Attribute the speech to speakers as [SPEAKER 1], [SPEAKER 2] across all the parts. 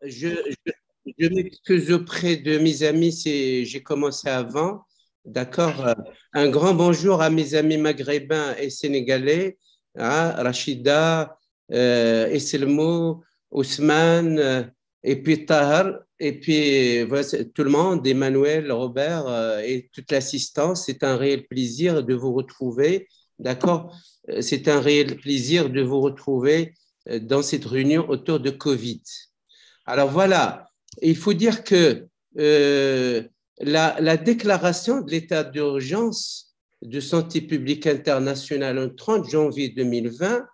[SPEAKER 1] je, je, je m'excuse auprès de mes amis si j'ai commencé avant. D'accord. Un grand bonjour à mes amis maghrébins et sénégalais, hein, Rachida, Esselmo, Ousmane, et puis Tahar, et puis voilà, tout le monde, Emmanuel, Robert, et toute l'assistance. C'est un réel plaisir de vous retrouver. D'accord. C'est un réel plaisir de vous retrouver dans cette réunion autour de Covid. Alors voilà, il faut dire que la déclaration de l'état d'urgence de santé publique internationale le 30 janvier 2020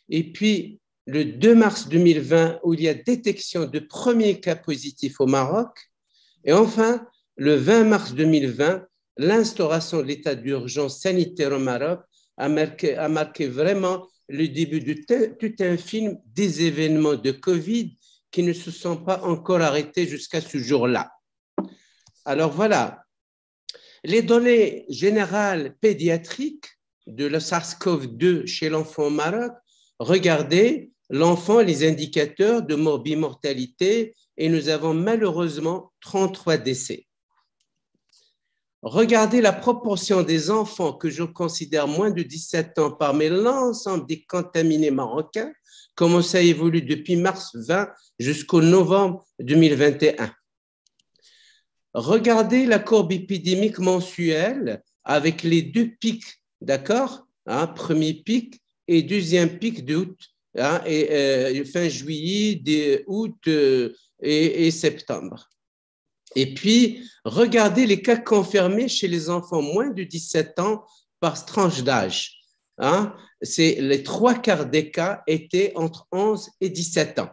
[SPEAKER 1] et puis le 2 mars 2020 où il y a détection de premiers cas positifs au Maroc et enfin le 20 mars 2020 l'instauration de l'état d'urgence sanitaire au Maroc a marqué vraiment le début de tout un film des événements de Covid qui ne se sont pas encore arrêtés jusqu'à ce jour-là. Alors voilà, les données générales pédiatriques de la SARS-CoV-2 chez l'enfant au Maroc, regardez l'enfant, les indicateurs de morbimortalité, et nous avons malheureusement 33 décès. Regardez la proportion des enfants que je considère moins de 17 ans parmi l'ensemble des contaminés marocains, comment ça évolue depuis mars 20 jusqu'au novembre 2021. Regardez la courbe épidémique mensuelle avec les deux pics, d'accord, hein, premier pic et deuxième pic d'août, hein, et fin juillet, août et septembre. Et puis, regardez les cas confirmés chez les enfants moins de 17 ans par tranche d'âge. Hein? Les trois quarts des cas étaient entre 11 et 17 ans.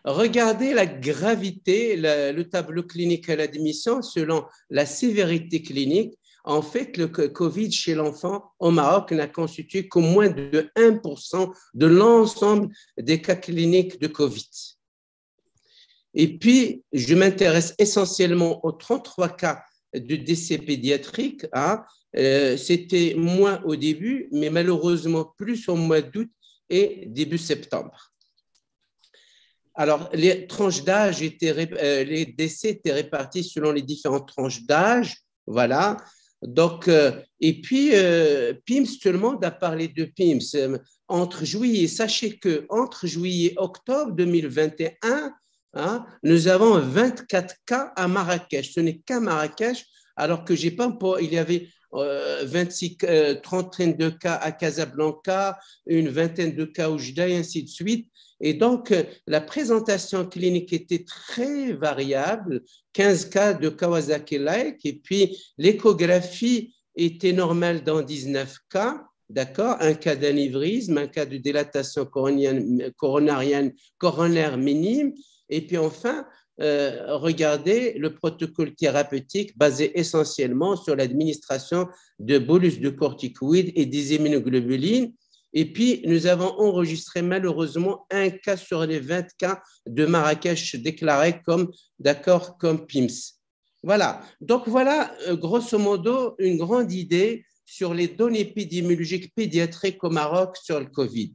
[SPEAKER 1] Regardez la gravité, le tableau clinique à l'admission selon la sévérité clinique. En fait, le Covid chez l'enfant au Maroc n'a constitué qu'au moins de 1% de l'ensemble des cas cliniques de Covid. Et puis, je m'intéresse essentiellement aux 33 cas de décès pédiatriques. Hein. C'était moins au début, mais malheureusement plus au mois d'août et début septembre. Alors, les tranches d'âge les décès étaient répartis selon les différentes tranches d'âge. Voilà. Donc, et puis, PIMS, tout le monde a parlé de PIMS. Entre juillet, sachez qu'entre juillet et octobre 2021, hein, nous avons 24 cas à Marrakech. Ce n'est qu'à Marrakech, alors que j'ai pas, il y avait 32 cas à Casablanca, une vingtaine de cas au Jida et ainsi de suite. Et donc, la présentation clinique était très variable, 15 cas de Kawasaki-like, et puis l'échographie était normale dans 19 cas, d'accord, un cas d'anévrisme, un cas de dilatation coronaire minime, et puis enfin, regardez le protocole thérapeutique basé essentiellement sur l'administration de bolus de corticoïdes et des immunoglobulines. Et puis, nous avons enregistré malheureusement un cas sur les 20 cas de Marrakech déclarés comme PIMS. Voilà. Donc, voilà, grosso modo, une grande idée sur les données épidémiologiques pédiatriques au Maroc sur le Covid.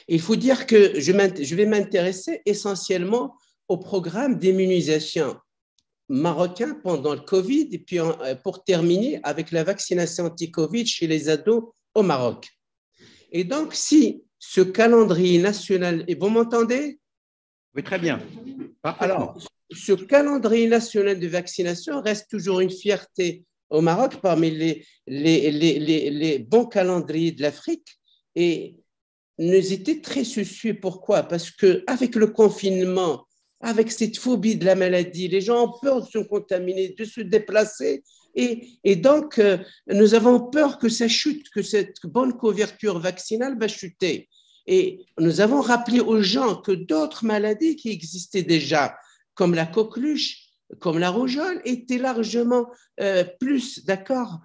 [SPEAKER 1] Il faut dire que je vais m'intéresser essentiellement au programme d'immunisation marocain pendant le Covid et puis pour terminer avec la vaccination anti-Covid chez les ados au Maroc. Et donc, si ce calendrier national, et vous m'entendez?
[SPEAKER 2] Oui, très bien.
[SPEAKER 1] Alors, ce calendrier national de vaccination reste toujours une fierté au Maroc parmi les bons calendriers de l'Afrique. Et nous étions très soucieux. Pourquoi? Parce qu'avec le confinement, avec cette phobie de la maladie, les gens ont peur de se contaminer, de se déplacer. Et donc, nous avons peur que ça chute, que cette bonne couverture vaccinale va chuter. Et nous avons rappelé aux gens que d'autres maladies qui existaient déjà, comme la coqueluche, comme la rougeole, étaient largement plus, d'accord,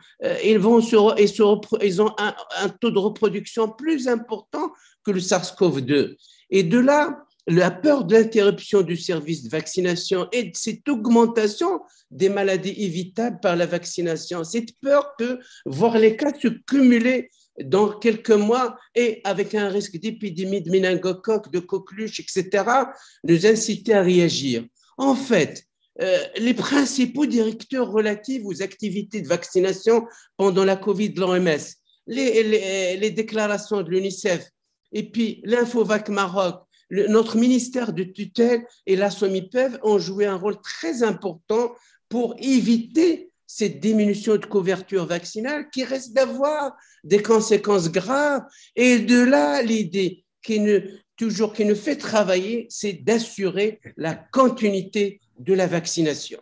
[SPEAKER 1] ils ont un taux de reproduction plus important que le SARS-CoV-2. Et de là, la peur de l'interruption du service de vaccination et de cette augmentation des maladies évitables par la vaccination, cette peur de voir les cas se cumuler dans quelques mois et avec un risque d'épidémie de méningocoque, de coqueluche, etc., nous inciter à réagir. En fait, les principaux directeurs relatifs aux activités de vaccination pendant la Covid de l'OMS, les déclarations de l'UNICEF et puis l'Infovac Maroc, notre ministère de tutelle et la SOMIPEV ont joué un rôle très important pour éviter cette diminution de couverture vaccinale qui risque d'avoir des conséquences graves. Et de là, l'idée qui nous fait travailler, c'est d'assurer la continuité de la vaccination.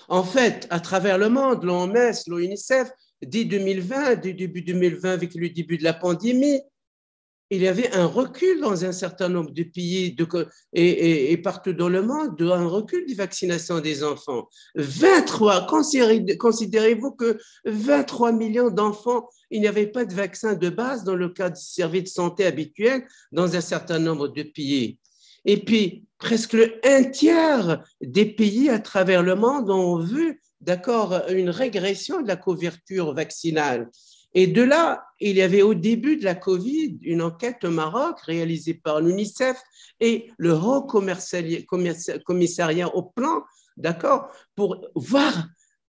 [SPEAKER 1] En fait, à travers le monde, l'OMS, l'UNICEF, dès 2020, dès début 2020, avec le début de la pandémie, il y avait un recul dans un certain nombre de pays et partout dans le monde, un recul des vaccinations des enfants. 23, considérez-vous que 23 millions d'enfants, il n'y avait pas de vaccin de base dans le cadre du service de santé habituel dans un certain nombre de pays. Et puis, presque un tiers des pays à travers le monde ont vu, d'accord, une régression de la couverture vaccinale. Et de là, il y avait au début de la Covid une enquête au Maroc réalisée par l'UNICEF et le Haut Commissariat au plan, d'accord, pour voir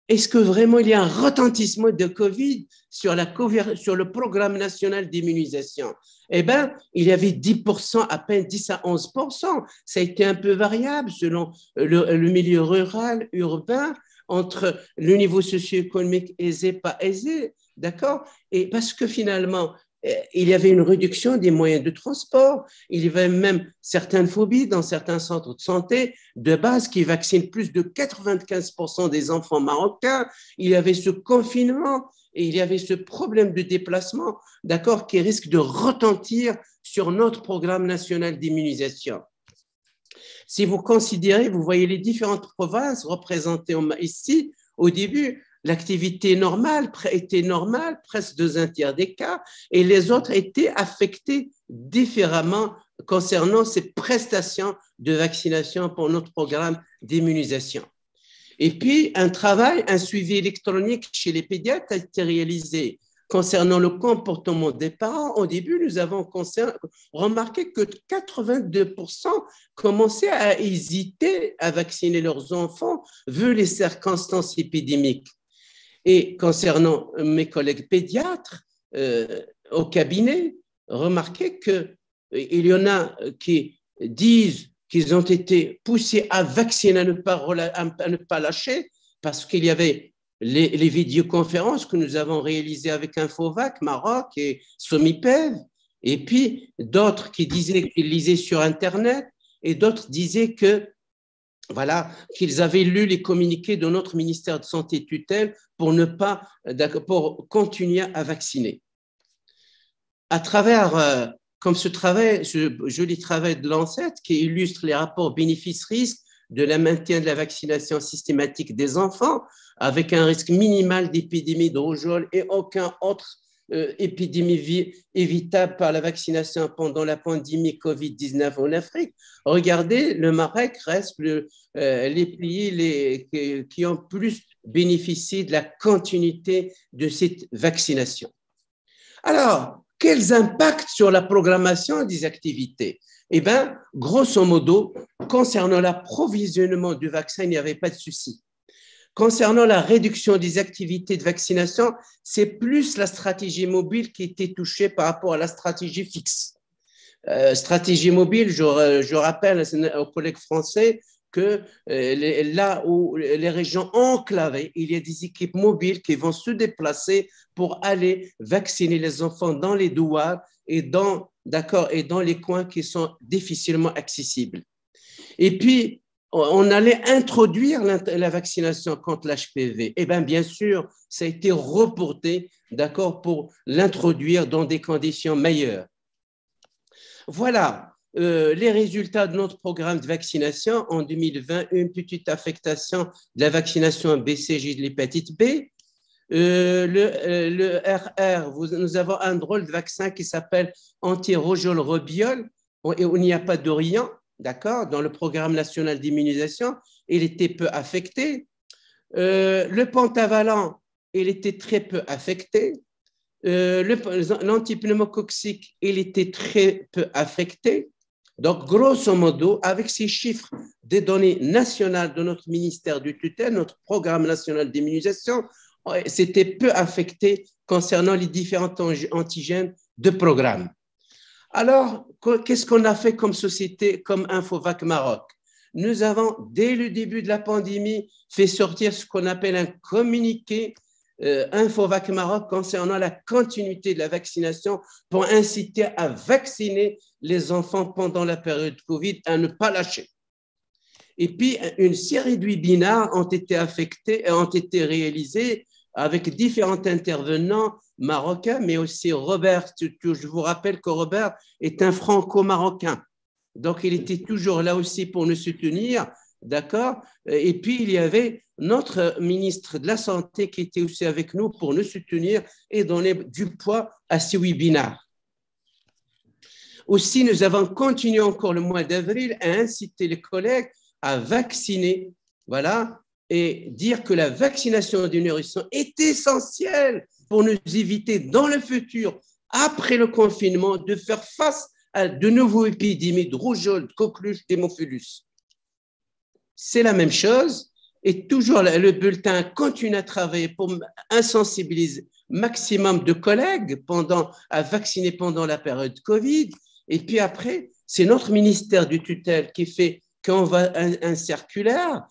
[SPEAKER 1] est-ce que vraiment il y a un retentissement de Covid sur le programme national d'immunisation. Eh bien, il y avait 10%, à peine 10 à 11%. Ça a été un peu variable selon le milieu rural, urbain, entre le niveau socio-économique aisé, pas aisé. D'accord? Et parce que finalement, il y avait une réduction des moyens de transport, il y avait même certaines phobies dans certains centres de santé de base qui vaccinent plus de 95% des enfants marocains, il y avait ce confinement et il y avait ce problème de déplacement, d'accord, qui risque de retentir sur notre programme national d'immunisation. Si vous considérez, vous voyez les différentes provinces représentées ici, au début, l'activité normale était normale, presque 2/3 des cas, et les autres étaient affectés différemment concernant ces prestations de vaccination pour notre programme d'immunisation. Et puis, un suivi électronique chez les pédiatres a été réalisé concernant le comportement des parents. Au début, nous avons remarqué que 82% commençaient à hésiter à vacciner leurs enfants vu les circonstances épidémiques. Et concernant mes collègues pédiatres au cabinet, remarquez qu'il y en a qui disent qu'ils ont été poussés à vacciner, à ne pas lâcher, parce qu'il y avait les vidéoconférences que nous avons réalisées avec Infovac, Maroc et Somipev, et puis d'autres qui disaient qu'ils lisaient sur Internet, et d'autres disaient que voilà, qu'ils avaient lu les communiqués de notre ministère de Santé tutelle pour continuer à vacciner. À travers, comme ce joli travail de l'ANSET qui illustre les rapports bénéfices-risques de la maintien de la vaccination systématique des enfants avec un risque minimal d'épidémie de rougeole et aucun autre épidémie évitable par la vaccination pendant la pandémie Covid-19 en Afrique. Regardez, le Maroc reste les pays qui ont plus bénéficié de la continuité de cette vaccination. Alors, quels impacts sur la programmation des activités? Eh bien, grosso modo, concernant l'approvisionnement du vaccin, il n'y avait pas de souci. Concernant la réduction des activités de vaccination, c'est plus la stratégie mobile qui était touchée par rapport à la stratégie fixe. Stratégie mobile, je rappelle aux collègues français que là où les régions enclavées, il y a des équipes mobiles qui vont se déplacer pour aller vacciner les enfants dans les douars et dans les coins qui sont difficilement accessibles. Et puis, on allait introduire la vaccination contre l'HPV. Eh bien sûr, ça a été reporté, d'accord, pour l'introduire dans des conditions meilleures. Voilà les résultats de notre programme de vaccination en 2020, une petite affectation de la vaccination BCG de l'hépatite B. Le RR, nous avons un drôle de vaccin qui s'appelle anti-rougeole-roubiole, et il n'y a pas d'Orient, d'accord, dans le programme national d'immunisation, il était peu affecté. Le pentavalent, il était très peu affecté. L'antipneumococcique, il était très peu affecté. Donc, grosso modo, avec ces chiffres des données nationales de notre ministère du tutelle, notre programme national d'immunisation, c'était peu affecté concernant les différents antigènes de programme. Alors, qu'est-ce qu'on a fait comme société, comme Infovac Maroc? Nous avons, dès le début de la pandémie, fait sortir ce qu'on appelle un communiqué Infovac Maroc concernant la continuité de la vaccination pour inciter à vacciner les enfants pendant la période Covid, à ne pas lâcher. Et puis, une série de webinaires ont été réalisés avec différents intervenants marocains, mais aussi Robert. Je vous rappelle que Robert est un franco-marocain. Donc, il était toujours là aussi pour nous soutenir, d'accord? Et puis, il y avait notre ministre de la Santé qui était aussi avec nous pour nous soutenir et donner du poids à ces webinaires. Aussi, nous avons continué encore le mois d'avril à inciter les collègues à vacciner, voilà, et dire que la vaccination des nourrissons est essentielle pour nous éviter dans le futur, après le confinement, de faire face à de nouvelles épidémies de rougeole, de coqueluche, d'hémophilus. C'est la même chose et toujours le bulletin continue à travailler pour insensibiliser maximum de collègues à vacciner pendant la période Covid. Et puis après, c'est notre ministère du tutelle qui fait qu'on va un circulaire,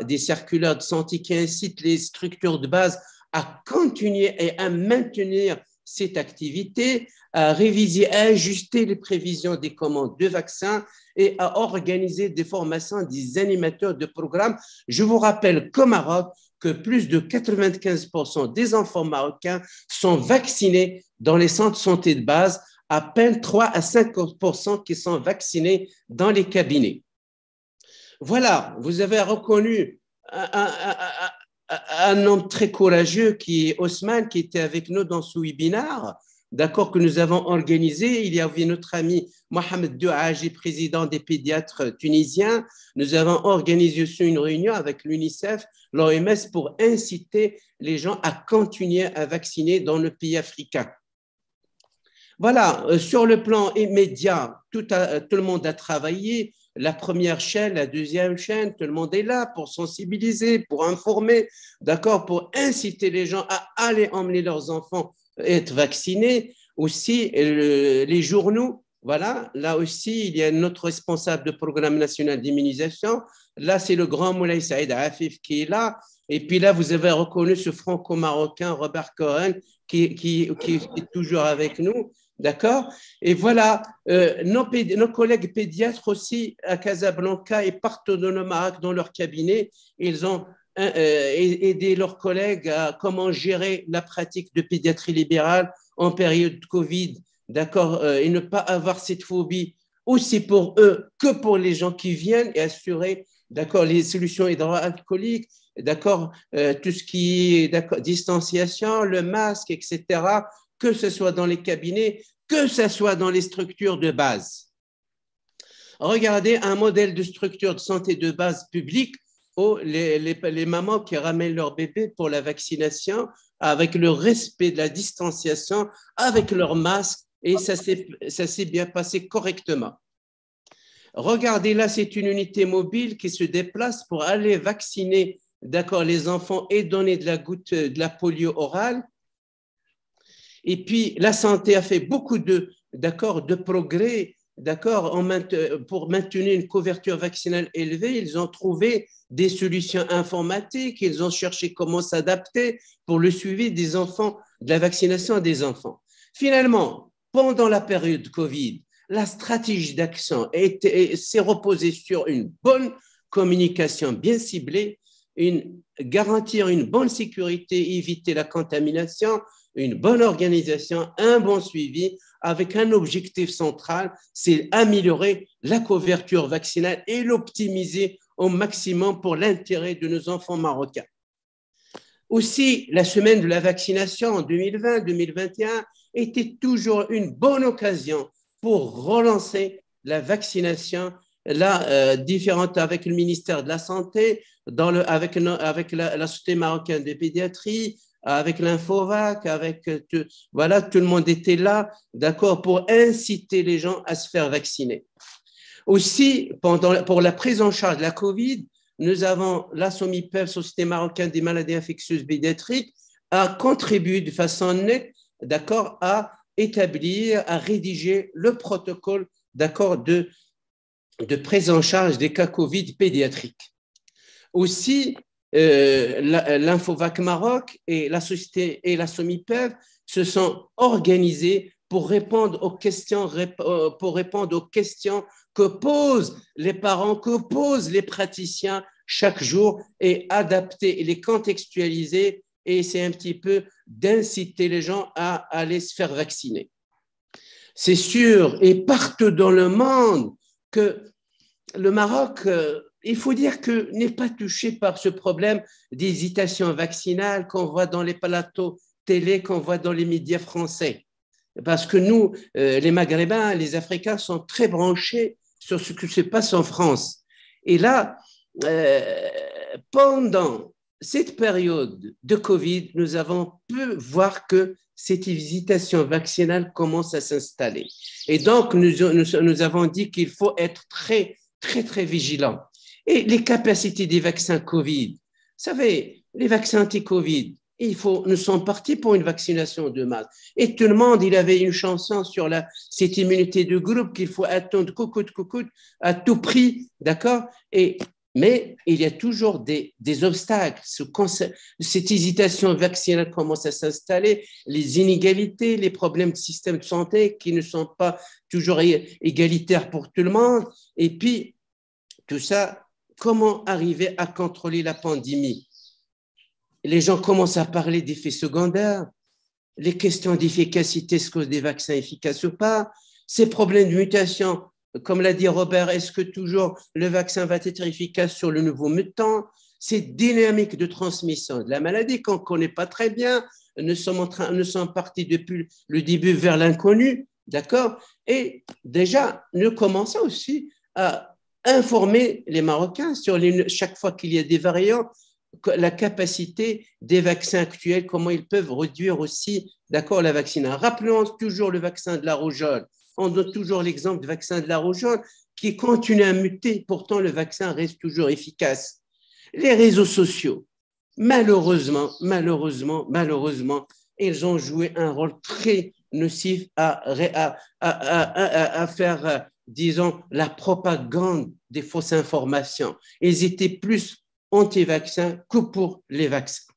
[SPEAKER 1] des circulaires de santé qui incitent les structures de base à continuer et à maintenir cette activité, à réviser, à ajuster les prévisions des commandes de vaccins et à organiser des formations des animateurs de programmes. Je vous rappelle qu'au Maroc, que plus de 95% des enfants marocains sont vaccinés dans les centres de santé de base, à peine 3 à 50% qui sont vaccinés dans les cabinets. Voilà, vous avez reconnu un homme très courageux qui est Ousmane, qui était avec nous dans ce webinaire, d'accord, que nous avons organisé. Il y avait notre ami Mohamed Douaji, président des pédiatres tunisiens. Nous avons organisé aussi une réunion avec l'UNICEF, l'OMS, pour inciter les gens à continuer à vacciner dans le pays africain. Voilà, sur le plan immédiat, tout le monde a travaillé. La première chaîne, la deuxième chaîne, tout le monde est là pour sensibiliser, pour informer, d'accord, pour inciter les gens à aller emmener leurs enfants être vaccinés. Aussi, les journaux, voilà, là aussi, il y a notre responsable de programme national d'immunisation. Là, c'est le grand Moulay Saïd Afif qui est là. Et puis là, vous avez reconnu ce franco-marocain, Robert Cohen, qui est toujours avec nous. D'accord? Et voilà, nos collègues pédiatres aussi à Casablanca et partout dans le Maroc, dans leur cabinet, ils ont aidé leurs collègues à comment gérer la pratique de pédiatrie libérale en période de Covid, d'accord? Et ne pas avoir cette phobie aussi pour eux que pour les gens qui viennent et assurer, d'accord, les solutions hydroalcooliques, d'accord, tout ce qui est distanciation, le masque, etc., que ce soit dans les cabinets, que ce soit dans les structures de base. Regardez un modèle de structure de santé de base publique où les mamans qui ramènent leur bébé pour la vaccination avec le respect de la distanciation, avec leur masque, et ça s'est bien passé correctement. Regardez là, c'est une unité mobile qui se déplace pour aller vacciner, d'accord, les enfants et donner de la goutte de la polio orale. Et puis, la santé a fait beaucoup de progrès, pour maintenir une couverture vaccinale élevée. Ils ont trouvé des solutions informatiques, ils ont cherché comment s'adapter pour le suivi des enfants, de la vaccination des enfants. Finalement, pendant la période Covid, la stratégie d'action s'est reposée sur une bonne communication bien ciblée, garantir une bonne sécurité, éviter la contamination, une bonne organisation, un bon suivi avec un objectif central, c'est améliorer la couverture vaccinale et l'optimiser au maximum pour l'intérêt de nos enfants marocains. Aussi, la semaine de la vaccination en 2020-2021 était toujours une bonne occasion pour relancer la vaccination différente avec le ministère de la Santé, avec la Société marocaine de pédiatrie, avec l'Infovac, voilà, tout le monde était là, d'accord, pour inciter les gens à se faire vacciner. Aussi, pour la prise en charge de la Covid, nous avons la SOMIPEV, Société marocaine des maladies infectieuses pédiatriques, a contribué de façon nette, d'accord, à établir, à rédiger le protocole, d'accord, de prise en charge des cas Covid pédiatriques. Aussi, l'Infovac Maroc et la société et la SOMIPEV se sont organisés pour répondre aux questions que posent les parents, que posent les praticiens chaque jour et adapter, les contextualiser et c'est un petit peu d'inciter les gens à aller se faire vacciner. C'est sûr, et partout dans le monde, que le Maroc, il faut dire que n'est pas touché par ce problème d'hésitation vaccinale qu'on voit dans les plateaux télé, qu'on voit dans les médias français. Parce que nous, les Maghrébins, les Africains sont très branchés sur ce qui se passe en France. Et là, pendant cette période de Covid, nous avons pu voir que cette hésitation vaccinale commence à s'installer. Et donc, nous avons dit qu'il faut être très vigilant. Et les capacités des vaccins Covid, vous savez, les vaccins anti-Covid, nous sommes partis pour une vaccination de masse. Et tout le monde, il avait une chanson sur cette immunité de groupe qu'il faut attendre coucoute, à tout prix, d'accord? Mais il y a toujours des obstacles. Cette hésitation vaccinale commence à s'installer, les inégalités, les problèmes de système de santé qui ne sont pas toujours égalitaires pour tout le monde. Et puis, tout ça, comment arriver à contrôler la pandémie? Les gens commencent à parler d'effets secondaires, les questions d'efficacité, est-ce que des vaccins efficaces ou pas, ces problèmes de mutation. Comme l'a dit Robert, est-ce que toujours le vaccin va être efficace sur le nouveau mutant? Cette dynamique de transmission de la maladie qu'on ne connaît pas très bien, nous sommes partis depuis le début vers l'inconnu, d'accord? Et déjà, nous commençons aussi à informer les Marocains sur chaque fois qu'il y a des variants, la capacité des vaccins actuels, comment ils peuvent réduire aussi, d'accord, la vaccination. Rappelons toujours le vaccin de la rougeole. On donne toujours l'exemple du vaccin de la rougeole qui continue à muter, pourtant le vaccin reste toujours efficace. Les réseaux sociaux, malheureusement, ils ont joué un rôle très nocif à faire, disons, la propagande des fausses informations. Ils étaient plus anti-vaccins que pour les vaccins.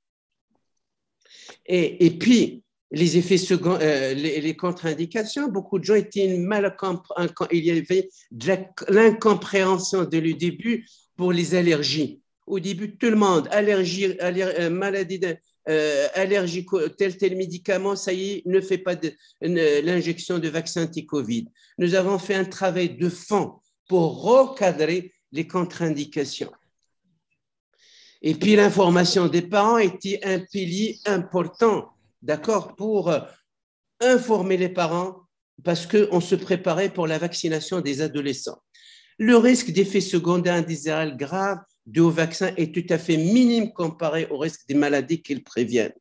[SPEAKER 1] Et puis, les effets secondaires, les contre-indications, beaucoup de gens étaient il y avait de l'incompréhension dès le début pour les allergies. Au début, tout le monde, maladie allergie, tel médicament, ça y est, ne fait pas l'injection de vaccin anti-Covid. Nous avons fait un travail de fond pour recadrer les contre-indications. Et puis, l'information des parents était un pilier important, d'accord, pour informer les parents parce qu'on se préparait pour la vaccination des adolescents. Le risque d'effets secondaires indésirables graves dus au vaccin est tout à fait minime comparé au risque des maladies qu'ils préviennent.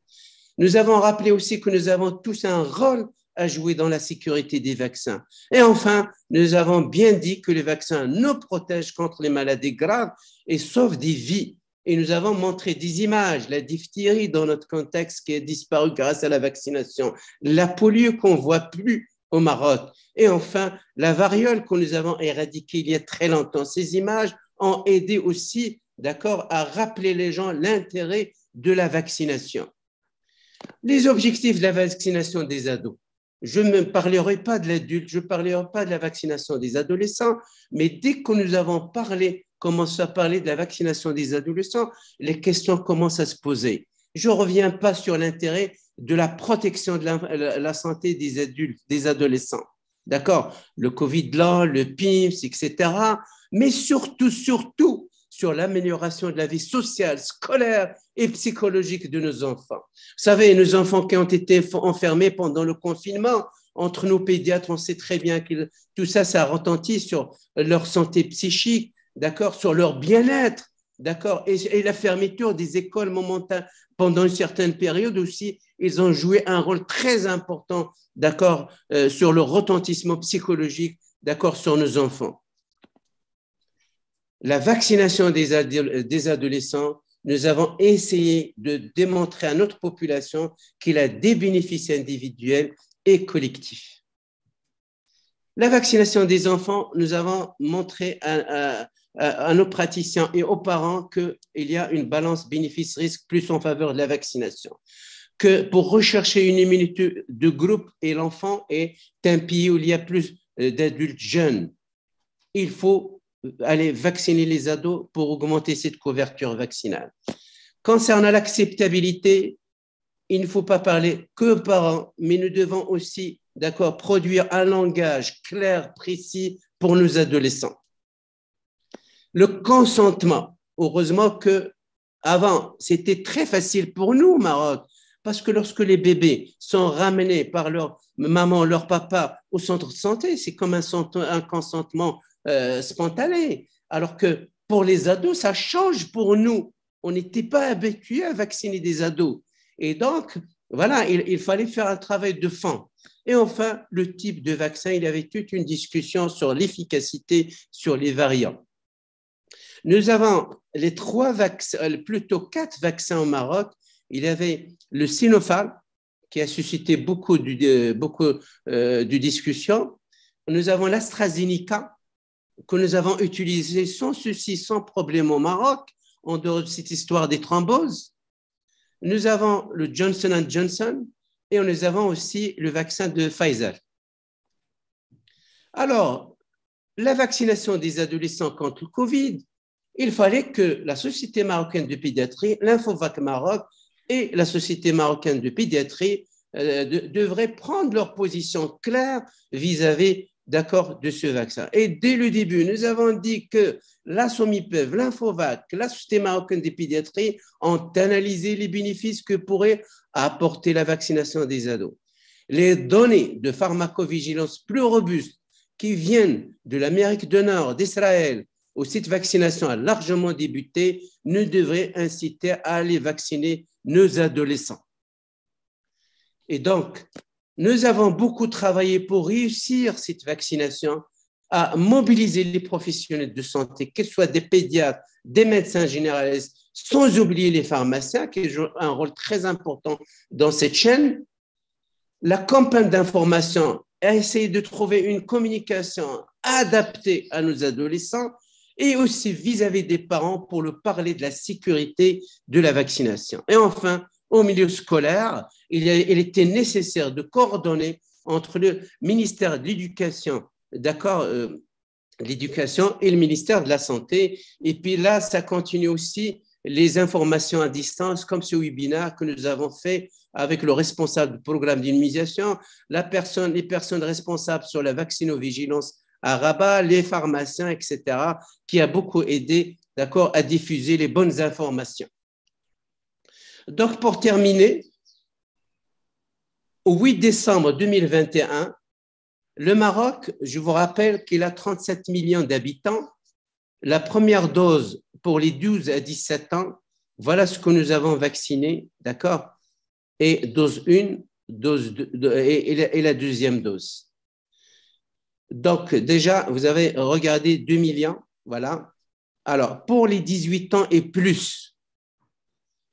[SPEAKER 1] Nous avons rappelé aussi que nous avons tous un rôle à jouer dans la sécurité des vaccins. Et enfin, nous avons bien dit que les vaccins nous protègent contre les maladies graves et sauvent des vies. Et nous avons montré des images, la diphtérie dans notre contexte qui a disparu grâce à la vaccination, la polio qu'on ne voit plus au Maroc, et enfin la variole que nous avons éradiquée il y a très longtemps. Ces images ont aidé aussi, d'accord, à rappeler les gens l'intérêt de la vaccination. Les objectifs de la vaccination des ados. Je ne parlerai pas de l'adulte, je ne parlerai pas de la vaccination des adolescents, mais dès que nous avons commencé à parler de la vaccination des adolescents, les questions commencent à se poser. Je ne reviens pas sur l'intérêt de la protection de la santé des adultes, des adolescents. D'accord? Le Covid-là, le PIMS, etc. Mais surtout, sur l'amélioration de la vie sociale, scolaire et psychologique de nos enfants. Vous savez, nos enfants qui ont été enfermés pendant le confinement, entre nos pédiatres, on sait très bien que tout ça, ça a retenti sur leur santé psychique, d'accord, sur leur bien-être. d'accord, et la fermeture des écoles momentanément pendant une certaine période aussi, ils ont joué un rôle très important, d'accord, sur le retentissement psychologique, d'accord, sur nos enfants. La vaccination des adolescents, nous avons essayé de démontrer à notre population qu'il a des bénéfices individuels et collectifs. La vaccination des enfants, nous avons montré à nos praticiens et aux parents qu'il y a une balance bénéfice-risque plus en faveur de la vaccination. Que pour rechercher une immunité de groupe, et l'enfant est un pays où il y a plus d'adultes jeunes, il faut aller vacciner les ados pour augmenter cette couverture vaccinale. Concernant l'acceptabilité, il ne faut pas parler que aux parents, mais nous devons aussi, d'accord, produire un langage clair, précis pour nos adolescents. Le consentement, heureusement que avant, c'était très facile pour nous au Maroc, parce que lorsque les bébés sont ramenés par leur maman, leur papa au centre de santé, c'est comme un consentement spontané. Alors que pour les ados, ça change pour nous. On n'était pas habitués à vacciner des ados. Et donc, voilà, il fallait faire un travail de fond. Et enfin, le type de vaccin, il y avait toute une discussion sur l'efficacité, sur les variants. Nous avons les 3 vaccins, plutôt 4 vaccins au Maroc. Il y avait le Sinopharm, qui a suscité beaucoup de discussions. Nous avons l'AstraZeneca, que nous avons utilisé sans souci, sans problème au Maroc, en dehors de cette histoire des thromboses. Nous avons le Johnson & Johnson et nous avons aussi le vaccin de Pfizer. Alors, la vaccination des adolescents contre le Covid, il fallait que la Société marocaine de pédiatrie, l'Infovac Maroc et la Société marocaine de pédiatrie devraient prendre leur position claire vis-à-vis d'accord de ce vaccin. Et dès le début, nous avons dit que la SOMIPEV, l'Infovac, la Société marocaine de pédiatrie ont analysé les bénéfices que pourrait apporter la vaccination des ados. Les données de pharmacovigilance plus robustes qui viennent de l'Amérique du Nord, d'Israël, où cette vaccination a largement débuté, nous devraient inciter à aller vacciner nos adolescents. Et donc, nous avons beaucoup travaillé pour réussir cette vaccination, à mobiliser les professionnels de santé, qu'ils soient des pédiatres, des médecins généralistes, sans oublier les pharmaciens, qui jouent un rôle très important dans cette chaîne. La campagne d'information a essayé de trouver une communication adaptée à nos adolescents et aussi vis-à-vis des parents pour leur parler de la sécurité de la vaccination. Et enfin, au milieu scolaire, il était nécessaire de coordonner entre le ministère de l'Éducation, d'accord, l'éducation et le ministère de la Santé. Et puis là, ça continue aussi les informations à distance, comme ce webinaire que nous avons fait avec le responsable du programme d'immunisation, les personnes responsables sur la vaccinovigilance à Rabat, les pharmaciens, etc., qui a beaucoup aidé, d'accord, à diffuser les bonnes informations. Donc, pour terminer, au 8 décembre 2021, le Maroc, je vous rappelle qu'il a 37 millions d'habitants. La première dose pour les 12 à 17 ans, voilà ce que nous avons vacciné, d'accord? Et dose 1, dose 2, et la deuxième dose. Donc, déjà, vous avez regardé 2 millions, voilà. Alors, pour les 18 ans et plus,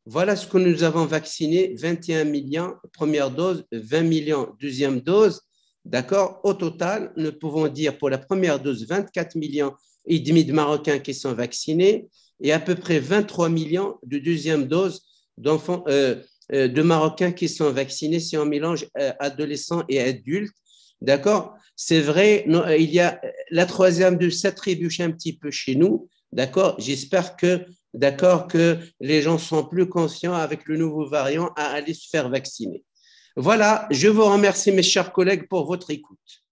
[SPEAKER 1] voilà ce que nous avons vacciné, 21 millions, première dose, 20 millions, deuxième dose, d'accord? Au total, nous pouvons dire pour la première dose, 24 millions et demi de Marocains qui sont vaccinés et à peu près 23 millions de deuxième dose d'enfants, de Marocains qui sont vaccinés si on mélange adolescents et adultes, d'accord? C'est vrai, il y a la troisième dose, ça trébuche un petit peu chez nous, d'accord? J'espère que d'accord, que les gens sont plus conscients avec le nouveau variant à aller se faire vacciner. Voilà, je vous remercie mes chers collègues pour votre écoute.